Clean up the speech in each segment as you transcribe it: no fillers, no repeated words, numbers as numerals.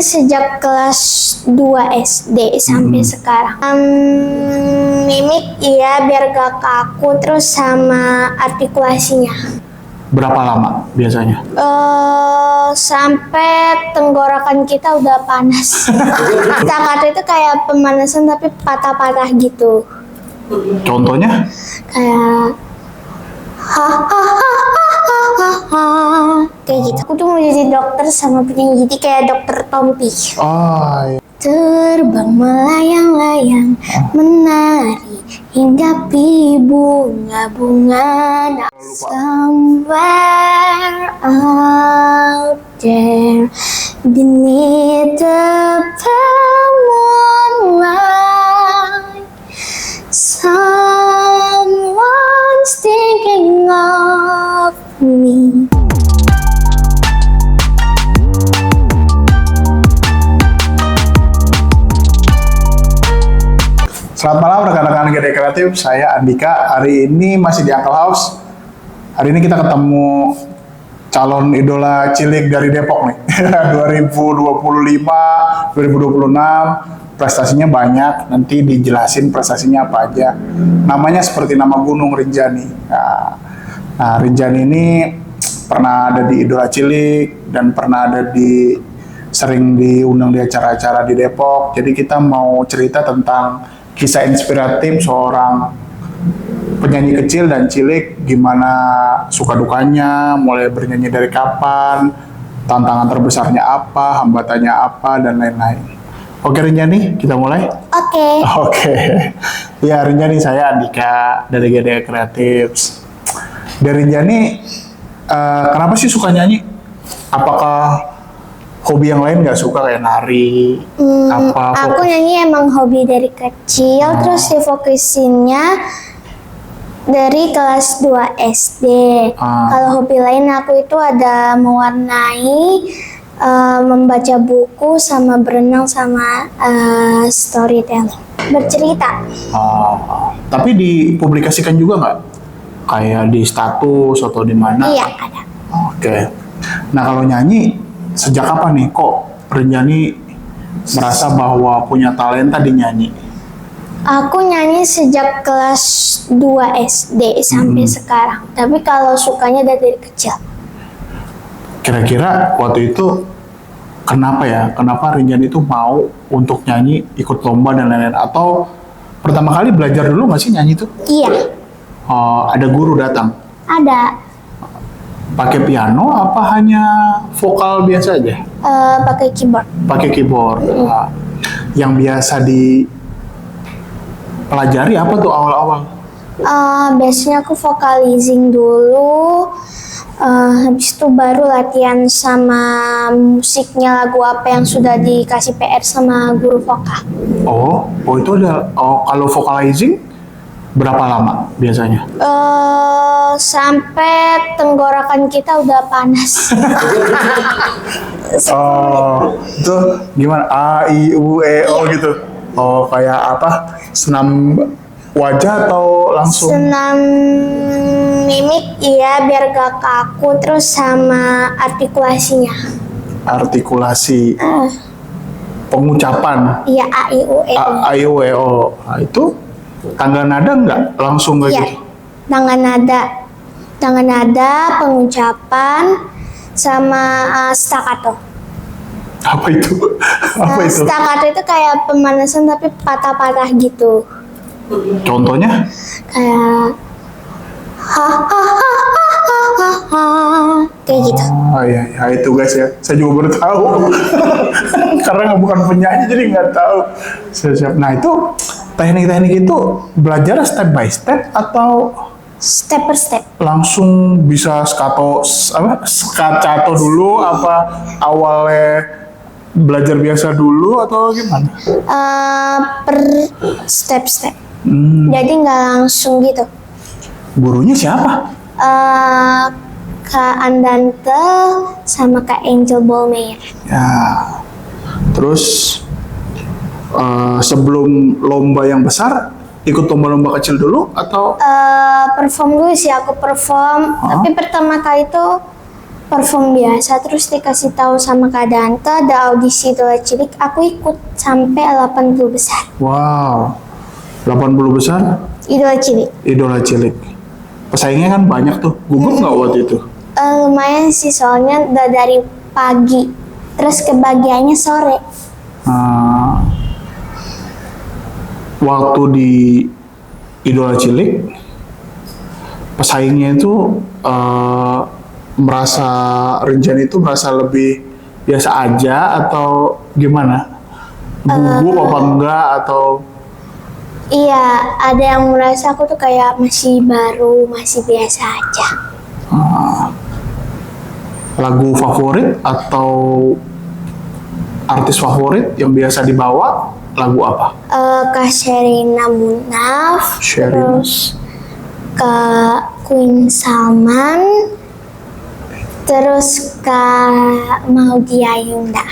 nyanyi sejak kelas 2 SD sampai sekarang. Mimik iya biar gak kaku, terus sama artikulasinya. Berapa lama biasanya? Sampai tenggorokan kita udah panas. Staccato itu kayak pemanasan tapi patah-patah gitu. Contohnya? Kayak kayak gitu. Aku tuh mau jadi dokter sama penyanyi, jadi kayak dokter Tompi. Oh, iya. Terbang melayang-layang, menari hinggapi bunga-bunga. Somewhere out there beneath the pale moonlight, someone's thinking of me. Selamat malam rekan-rekan GD Kreatif, saya Andika. Hari ini masih di Uncle House. Hari ini kita ketemu calon idola cilik dari Depok nih. 2025, 2026, prestasinya banyak. Nanti dijelasin prestasinya apa aja. Namanya seperti nama gunung, Rinjani. Nah, Rinjani ini pernah ada di idola cilik dan pernah ada sering diundang di acara-acara di Depok. Jadi kita mau cerita tentang kisah inspiratif seorang penyanyi kecil dan cilik, gimana suka dukanya, mulai bernyanyi dari kapan, tantangan terbesarnya apa, hambatannya apa, dan lain-lain. Oke Rinjani, kita mulai? Oke. Ya Rinjani, saya Andika dari GD Kreatif. Dari Rinjani, kenapa sih suka nyanyi? Apakah hobi yang lain nggak suka kayak nari? Aku nyanyi emang hobi dari kecil, terus difokusinnya dari kelas 2 SD. Kalau hobi lain aku itu ada mewarnai, membaca buku, sama berenang, sama storytelling, bercerita. Tapi dipublikasikan juga nggak? Kayak di status atau di mana? Iya, ada. Oke. Nah kalau nyanyi, sejak kapan nih kok Rinjani merasa bahwa punya talenta di nyanyi? Aku nyanyi sejak kelas 2 SD sampai sekarang. Tapi kalau sukanya dari kecil. Kira-kira waktu itu kenapa ya? Kenapa Rinjani itu mau untuk nyanyi, ikut lomba dan lain-lain? Atau pertama kali belajar dulu nggak sih nyanyi itu? Iya. Ada guru datang? Ada. Pakai piano apa hanya vokal biasa aja? Pakai keyboard. Pakai keyboard. Yang biasa dipelajari apa tuh awal-awal? Biasanya aku vocalizing dulu. Habis itu baru latihan sama musiknya, lagu apa yang sudah dikasih PR sama guru vokal. Oh itu ada. Kalau vocalizing berapa lama biasanya? Sampai tenggorokan kita udah panas. Itu gimana? A, I, U, E, O gitu? Kayak apa? Senam wajah atau langsung? Senam mimik iya biar gak kaku, terus sama artikulasinya. Artikulasi. Pengucapan. Iya, A, I, U, E, O. A, I, U, E, O. Nah, itu tangga nada nggak? Langsung nggak Iya, gitu? Tangga nada, pengucapan, sama staccato. Apa itu? Apa itu? Staccato itu kayak pemanasan tapi patah-patah gitu. Contohnya? Kayak kayak gitu. Iya, itu guys ya. Saya juga baru tahu. Karena bukan penyanyi jadi nggak tahu. Siap. Nah itu teknik-teknik itu belajar step by step atau Step per step. langsung bisa scaccato dulu, apa awalnya belajar biasa dulu atau gimana? Per step. Jadi nggak langsung gitu. Gurunya siapa? Kak Andante sama Kak Angel Bolmeyer. Ya. Terus sebelum lomba yang besar ikut lomba-lomba kecil dulu atau? Perform dulu sih, aku perform. Tapi pertama kali itu perform biasa, terus dikasih tahu sama Kak Dante ada audisi Idola Cilik, aku ikut sampai 80 besar. Wow, 80 besar Idola Cilik. Idola Cilik. Pesaingnya kan banyak tuh. Gugup nggak waktu itu? Lumayan sih, soalnya udah dari pagi, terus kebagiannya sore. Waktu di Idola Cilik, pesaingnya itu merasa Rinjani itu merasa lebih biasa aja atau gimana? Gugup apa enggak atau? Iya, ada yang merasa aku tuh kayak masih baru, masih biasa aja. Lagu favorit atau artis favorit yang biasa dibawa lagu apa? Kak Sherina Munaf, Sherina. terus Kak Queen Salman, terus Kak Maudy Ayunda.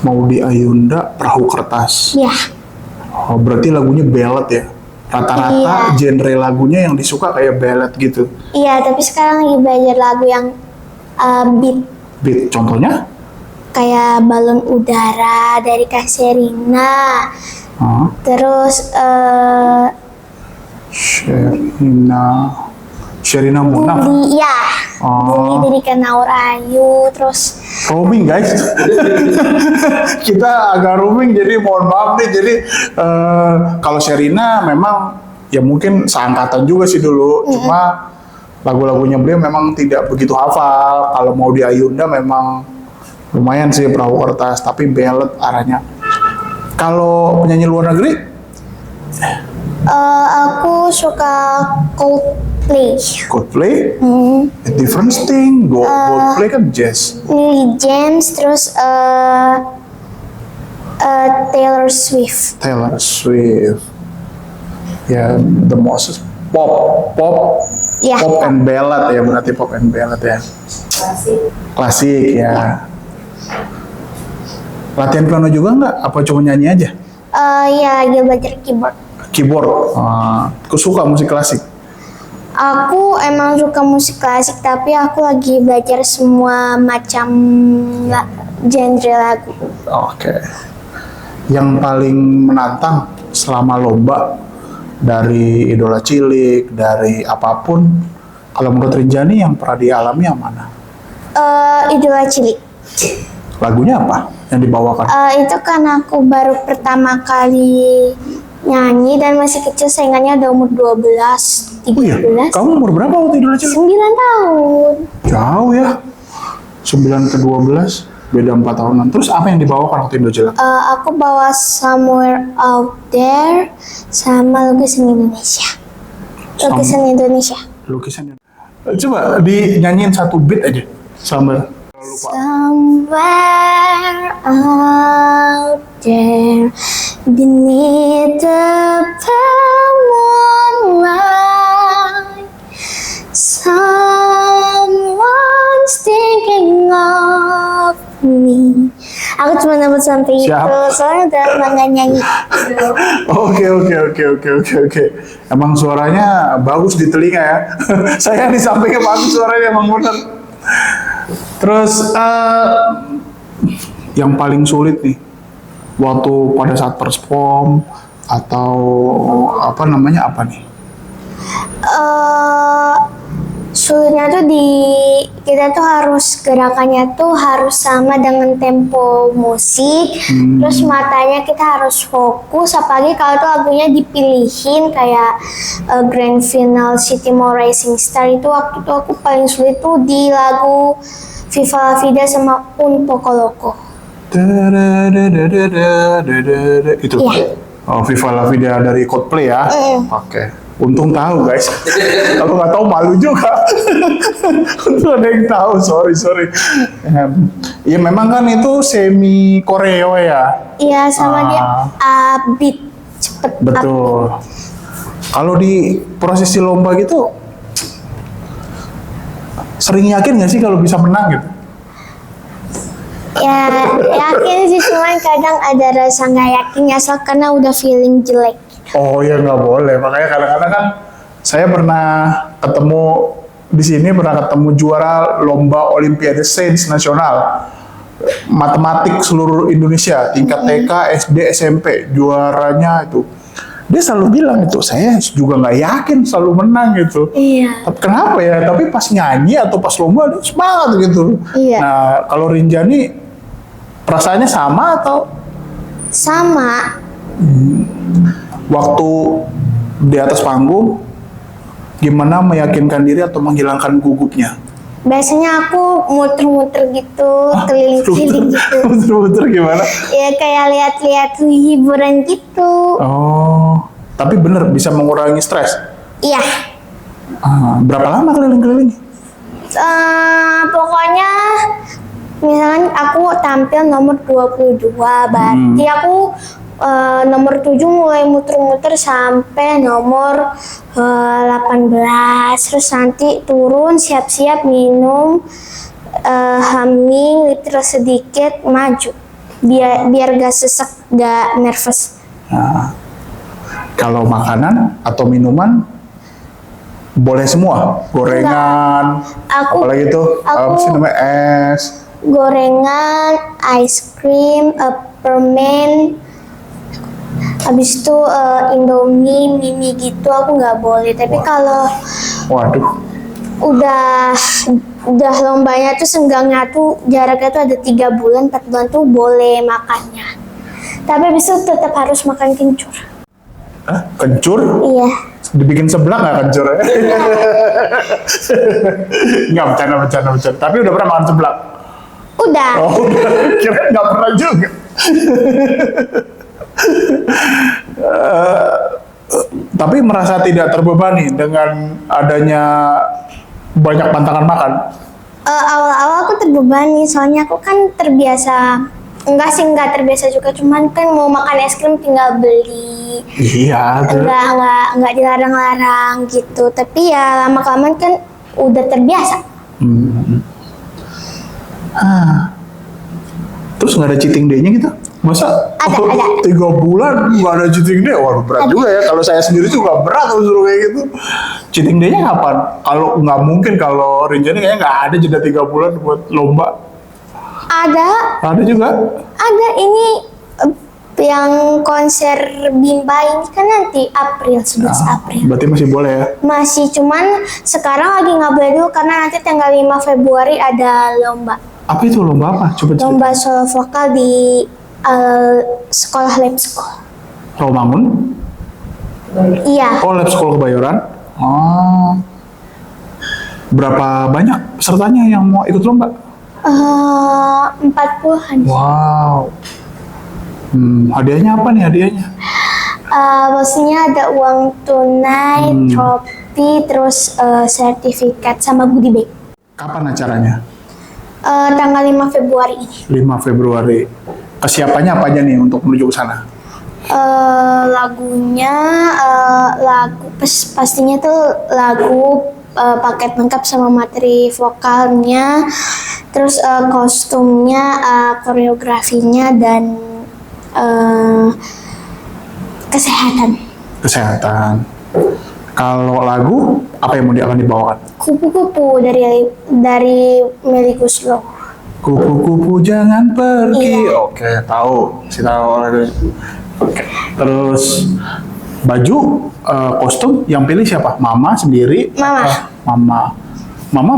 Maudy Ayunda, Perahu Kertas. Ya, Oh, berarti lagunya ballad ya? Rata-rata Iya. genre lagunya yang disuka kayak ballad gitu. iya, tapi sekarang lagi belajar lagu yang beat, Beat, contohnya? kayak Balon Udara dari Kak Sherina. Hah? Terus Sherina Munaf. Budi, ya, Oh. Budi dari Kenaur Ayu, terus Roaming guys. Kita agak roaming, jadi mohon maaf nih. Jadi kalau Sherina memang ya mungkin seangkatan juga sih dulu. Cuma lagu-lagunya beliau memang tidak begitu hafal. Kalau mau di Ayunda memang lumayan sih Perahu Kertas, tapi ballad arahnya. Kalau penyanyi luar negeri, aku suka Coldplay. Coldplay, Hmm. a different thing. Coldplay kan jazz. Lily James, terus Taylor Swift. Taylor Swift, ya the most pop Ya. and ballad ya, berarti pop and ballad ya. Klasik ya. Latihan piano juga nggak? Apa cuma nyanyi aja? Ya, dia belajar keyboard. Keyboard. Aku suka musik klasik. Aku emang suka musik klasik, tapi aku lagi belajar semua macam genre lagu. Oke. Yang paling menantang selama lomba dari Idola Cilik, dari apapun, kalau menurut Rinjani yang pernah dialami yang mana? Idola Cilik. Lagunya apa yang dibawakan? Itu kan aku baru pertama kali nyanyi dan masih kecil, saingannya ada umur 12, Oh iya, 13, kamu umur berapa waktu Idola Cilik? 9 tahun. Jauh ya, 9 ke 12, beda 4 tahunan. Terus apa yang dibawakan waktu Idola Cilik? Aku bawa Somewhere Out There sama lukisan Indonesia. Lukisan Indonesia. Lukisan. Coba dinyanyiin satu beat aja, sambil lupa. Somewhere out there beneath the pale moonlight, someone's thinking of me. Aku cuma dapat sampai itu, Siap. soalnya udah lama nggak nyanyi. Oke. Emang suaranya bagus di telinga ya. Saya di sampingnya bagus suaranya, emang bener. Terus yang paling sulit nih waktu pada saat perform atau apa namanya apa nih? Sulitnya tuh kita tuh harus gerakannya tuh harus sama dengan tempo musik, terus matanya kita harus fokus, apalagi kalau tuh lagunya dipilihin kayak Grand Final City Mall Rising Star, itu waktu itu aku paling sulit tuh di lagu Viva La Vida sama Un Poco Loco. Itu. Iya. Oh, Viva La Vida dari Coldplay ya. Oke. Untung tahu guys. Kalau nggak tahu malu juga. Untung ada yang tahu. Sorry. Ya memang kan itu semi koreo ya. Iya, sama dia beat cepet. Betul. Kalau di prosesi lomba gitu, sering yakin nggak sih kalau bisa menang gitu? Ya, yakin sih, cuman kadang ada rasa nggak yakin asal karena udah feeling jelek. Oh ya nggak boleh. Makanya kadang-kadang kan saya pernah ketemu di sini pernah ketemu juara lomba Olimpiade Sains Nasional matematik seluruh Indonesia tingkat TK, SD, SMP, juaranya itu. Dia selalu bilang itu, saya juga nggak yakin selalu menang gitu. Iya. Tapi kenapa ya? Tapi pas nyanyi atau pas lomba dia semangat gitu. Iya. Nah, kalau Rinjani perasaannya sama atau Sama. waktu di atas panggung gimana meyakinkan diri atau menghilangkan gugupnya? Biasanya aku muter-muter gitu, keliling-keliling gitu. Muter-muter gimana? Ya kayak lihat-lihat hiburan gitu. Oh, tapi bener bisa mengurangi stres. Iya. Berapa lama keliling-keliling? Pokoknya misalkan aku tampil nomor 22, berarti aku nomor 7 mulai muter-muter sampai nomor 18. Terus nanti turun, siap-siap minum, humming liter sedikit, maju. Biar gak sesek, gak nervous. Nah, kalau makanan atau minuman boleh semua, gorengan, apalagi itu apa sih namanya, es, gorengan, ice cream, permen, habis itu Indomie, mie gitu aku nggak boleh. Tapi kalau waduh, udah lombanya tuh senggangnya tuh jaraknya tuh ada 3 bulan, 4 bulan tuh boleh makannya. Tapi habis itu tetap harus makan kencur. kencur? Iya. Dibikin seblak nggak kencur? Nggak, bercanda. Tapi udah pernah makan seblak? Udah. Oh, udah. Kira nggak pernah juga. Tapi merasa tidak terbebani dengan adanya banyak pantangan makan? Awal-awal aku terbebani, soalnya aku kan terbiasa. Enggak terbiasa juga, cuman kan mau makan es krim tinggal beli. Iya. Enggak dilarang-larang gitu. Tapi ya lama-kelamaan kan udah terbiasa. Terus nggak ada cheating day-nya gitu? Masa Ada. 3 bulan nggak ada cheating day? Waduh, berat juga ya. Kalau saya sendiri juga berat kalau suruh kayak gitu. Cheating day-nya kapan? Kalau nggak mungkin, kalau Rinjani kayaknya nggak ada jeda 3 bulan buat lomba. Ada juga? Ada ini yang konser Bimba ini kan nanti April, 11 April. Berarti masih boleh ya? Masih, cuman sekarang lagi nggak boleh dulu karena nanti tanggal 5 Februari ada lomba. Apa itu lomba apa? Coba cerita. Lomba solo vokal di sekolah lab school. Rawamangun? Iya. Oh, lab school Kebayoran? Oh. Berapa banyak pesertanya yang mau ikut lomba? 40-an. Wow. Hadiahnya apa nih hadiahnya? Maksudnya ada uang tunai, trofi, terus sertifikat sama goodie bag. Kapan acaranya? Tanggal 5 Februari ini. 5 Februari. Kesiapannya apa aja nih untuk menuju ke sana? Lagunya, pastinya tuh lagu paket lengkap sama materi vokalnya, terus kostumnya, koreografinya, dan kesehatan. Kalau lagu apa yang akan dibawakan? Kupu-kupu dari Melly Guslo. Kupu-kupu jangan pergi. Iya. Oke, tahu. Si tahu. Oke. Terus baju, kostum yang pilih siapa? Mama sendiri? Mama. Mama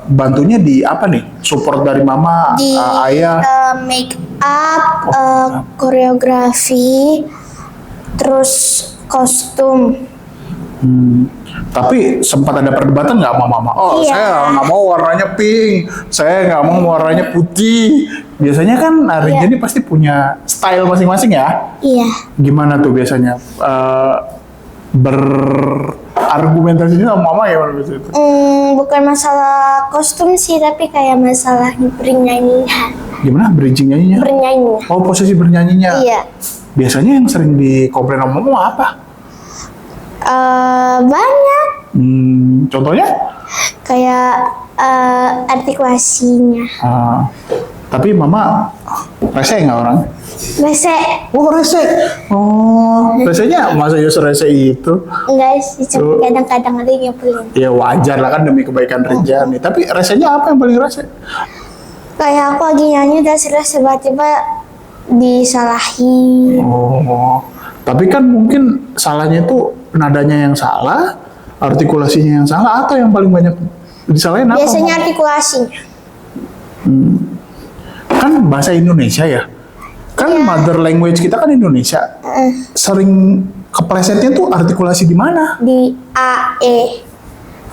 bantunya di apa nih? Support dari mama, Di ayah? make up, koreografi, terus kostum. Tapi sempat ada perdebatan nggak sama mama? Oh, Iya. saya nggak mau warnanya pink, saya nggak mau warnanya putih. Biasanya kan Rinjani pasti punya style masing-masing ya? Iya. Gimana tuh biasanya berargumentasinya sama mama ya biasanya itu? Bukan masalah kostum sih, tapi kayak masalah bernyanyinya. Gimana bridging nyanyinya? Bernyanyi. Oh, posisi bernyanyinya. Iya. Biasanya yang sering dikomplain sama mama apa? Banyak. Contohnya? Kayak artikulasinya. Tapi mama rese nggak orang? Rese. Oh rese. Oh resenya masa ya serese itu? Enggak sih, cuma kadang-kadang ada yang nyebelin. Ya wajar lah kan demi kebaikan Rinjani. Tapi resenya apa yang paling rese? Kayak aku lagi nyanyi udah serius tiba-tiba disalahin. Oh, tapi kan mungkin salahnya itu nadanya yang salah, artikulasinya yang salah, atau yang paling banyak disalahin apa? Biasanya artikulasinya. Kan bahasa Indonesia ya. Kan Iya. mother language kita kan Indonesia. Sering keplesetnya tuh artikulasi di mana? Di A, E.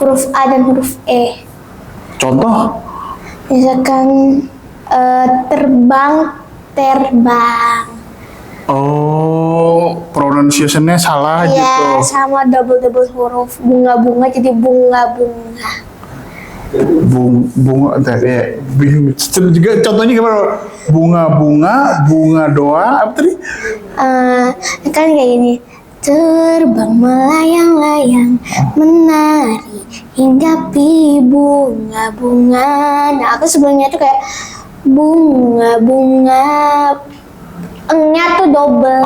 Huruf A dan huruf E. Contoh? Misalkan terbang, terbang. Oh, pronunciation-nya salah Iya, gitu. sama double-double huruf. Bunga-bunga jadi bunga-bunga. Bunga tadi bingung juga contohnya gimana bunga doa apa tadi Kan kayak gini. Terbang melayang-layang, menari hinggapi bunga-bunga. Nah, aku sebelumnya tuh kayak bunga-bunga. Engnya tuh double.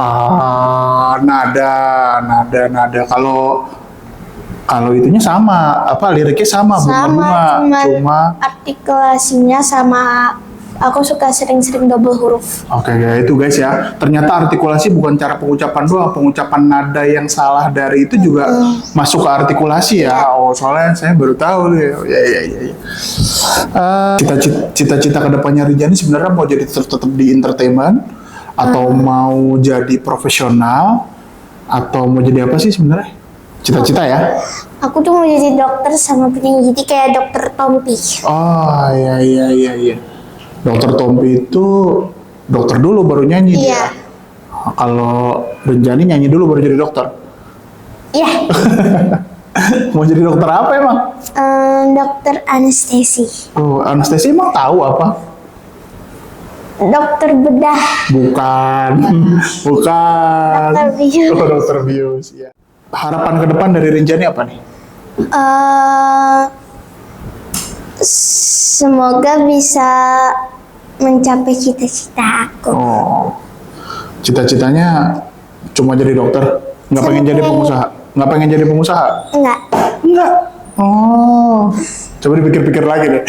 nada kalau itunya sama apa liriknya sama bunga cuma artikulasinya sama. Aku suka sering-sering double huruf. oke ya itu guys ya ternyata artikulasi bukan cara pengucapan doang pengucapan nada yang salah dari itu juga masuk ke artikulasi ya oh soalnya saya baru tahu nih ya. Cita-cita kedepannya Rinjani sebenarnya mau jadi tetap di entertainment atau mau jadi profesional atau mau jadi apa sih sebenarnya cita-cita ya Aku tuh mau jadi dokter sama penyanyi, jadi kayak dokter Tompi. oh iya dokter Tompi itu dokter dulu baru nyanyi Iya. dia kalau Rinjani nyanyi dulu baru jadi dokter Iya. mau jadi dokter apa emang Dokter anestesi. oh anestesi emang tahu apa Dokter bedah. bukan Dokter bius. oh, dokter bius ya harapan ke depan dari Rinjani apa nih Semoga bisa mencapai cita-cita aku. oh cita-citanya cuma jadi dokter nggak pengen jadi pengusaha Enggak. Enggak. Oh, coba dipikir-pikir lagi deh.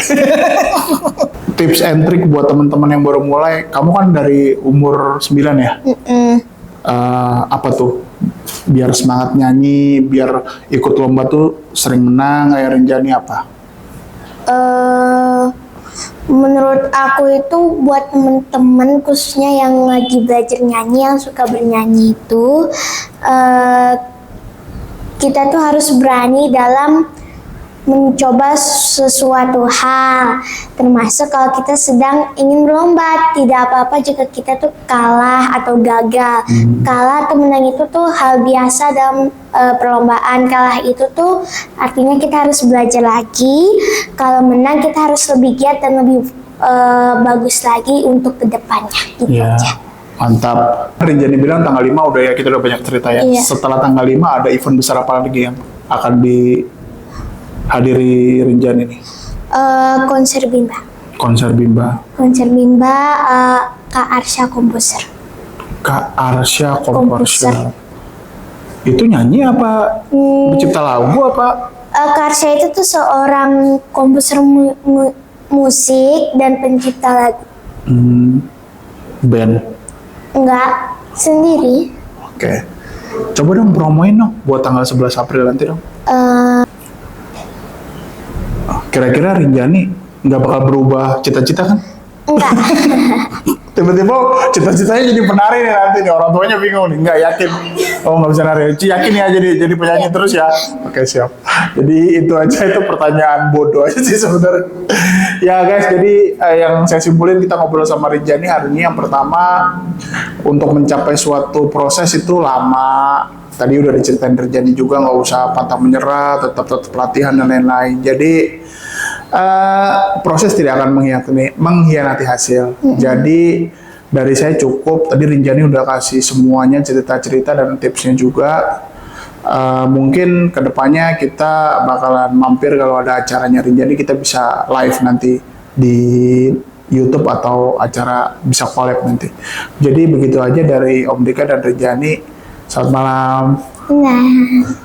Tips and trick buat teman-teman yang baru mulai. Kamu kan dari umur 9 ya? Apa tuh? Biar semangat nyanyi, biar ikut lomba tuh sering menang kayak Rinjani apa? Menurut aku itu buat temen-temen khususnya yang lagi belajar nyanyi, yang suka bernyanyi itu kita tuh harus berani dalam mencoba sesuatu hal, termasuk kalau kita sedang ingin berlomba. Tidak apa-apa jika kita tuh kalah atau gagal. Kalah atau menang itu tuh hal biasa dalam perlombaan. Kalah itu tuh artinya kita harus belajar lagi. Kalau menang kita harus lebih giat dan lebih bagus lagi untuk kedepannya. Gitu aja. Mantap. Rinjani bilang tanggal 5 udah ya, kita udah banyak cerita ya. Iya. Setelah tanggal 5 ada event besar apa lagi yang akan dihadiri Rinjani ini? Konser Bimba. Konser Bimba. Konser Bimba, Kak Arsya Komposer. Kak Arsya Komposer. Itu nyanyi apa? Pencipta lagu apa? Kak Arsya itu tuh seorang komposer musik dan pencipta lagu. Band. Enggak, sendiri. Oke. Coba dong promoin dong buat tanggal 11 April nanti dong. Kira-kira Rinjani nggak bakal berubah cita-cita kan? Enggak. Tiba-tiba cita-citanya jadi penari nih nanti nih orang tuanya bingung nih nggak yakin oh nggak bisa nari yakin ya jadi penyanyi terus ya oke siap jadi itu aja itu pertanyaan bodoh aja sih sebenarnya ya guys jadi yang saya simpulin kita ngobrol sama Rinjani hari ini yang pertama untuk mencapai suatu proses itu lama tadi udah diceritain Rinjani juga nggak usah pantang menyerah tetap latihan dan lain-lain jadi proses tidak akan mengkhianati hasil. Jadi dari saya cukup. Tadi Rinjani udah kasih semuanya cerita-cerita dan tipsnya juga. Mungkin kedepannya kita bakalan mampir kalau ada acaranya Rinjani kita bisa live nanti di YouTube atau acara bisa collab nanti. Jadi begitu aja dari Om Dika dan Rinjani. Selamat malam. Nah.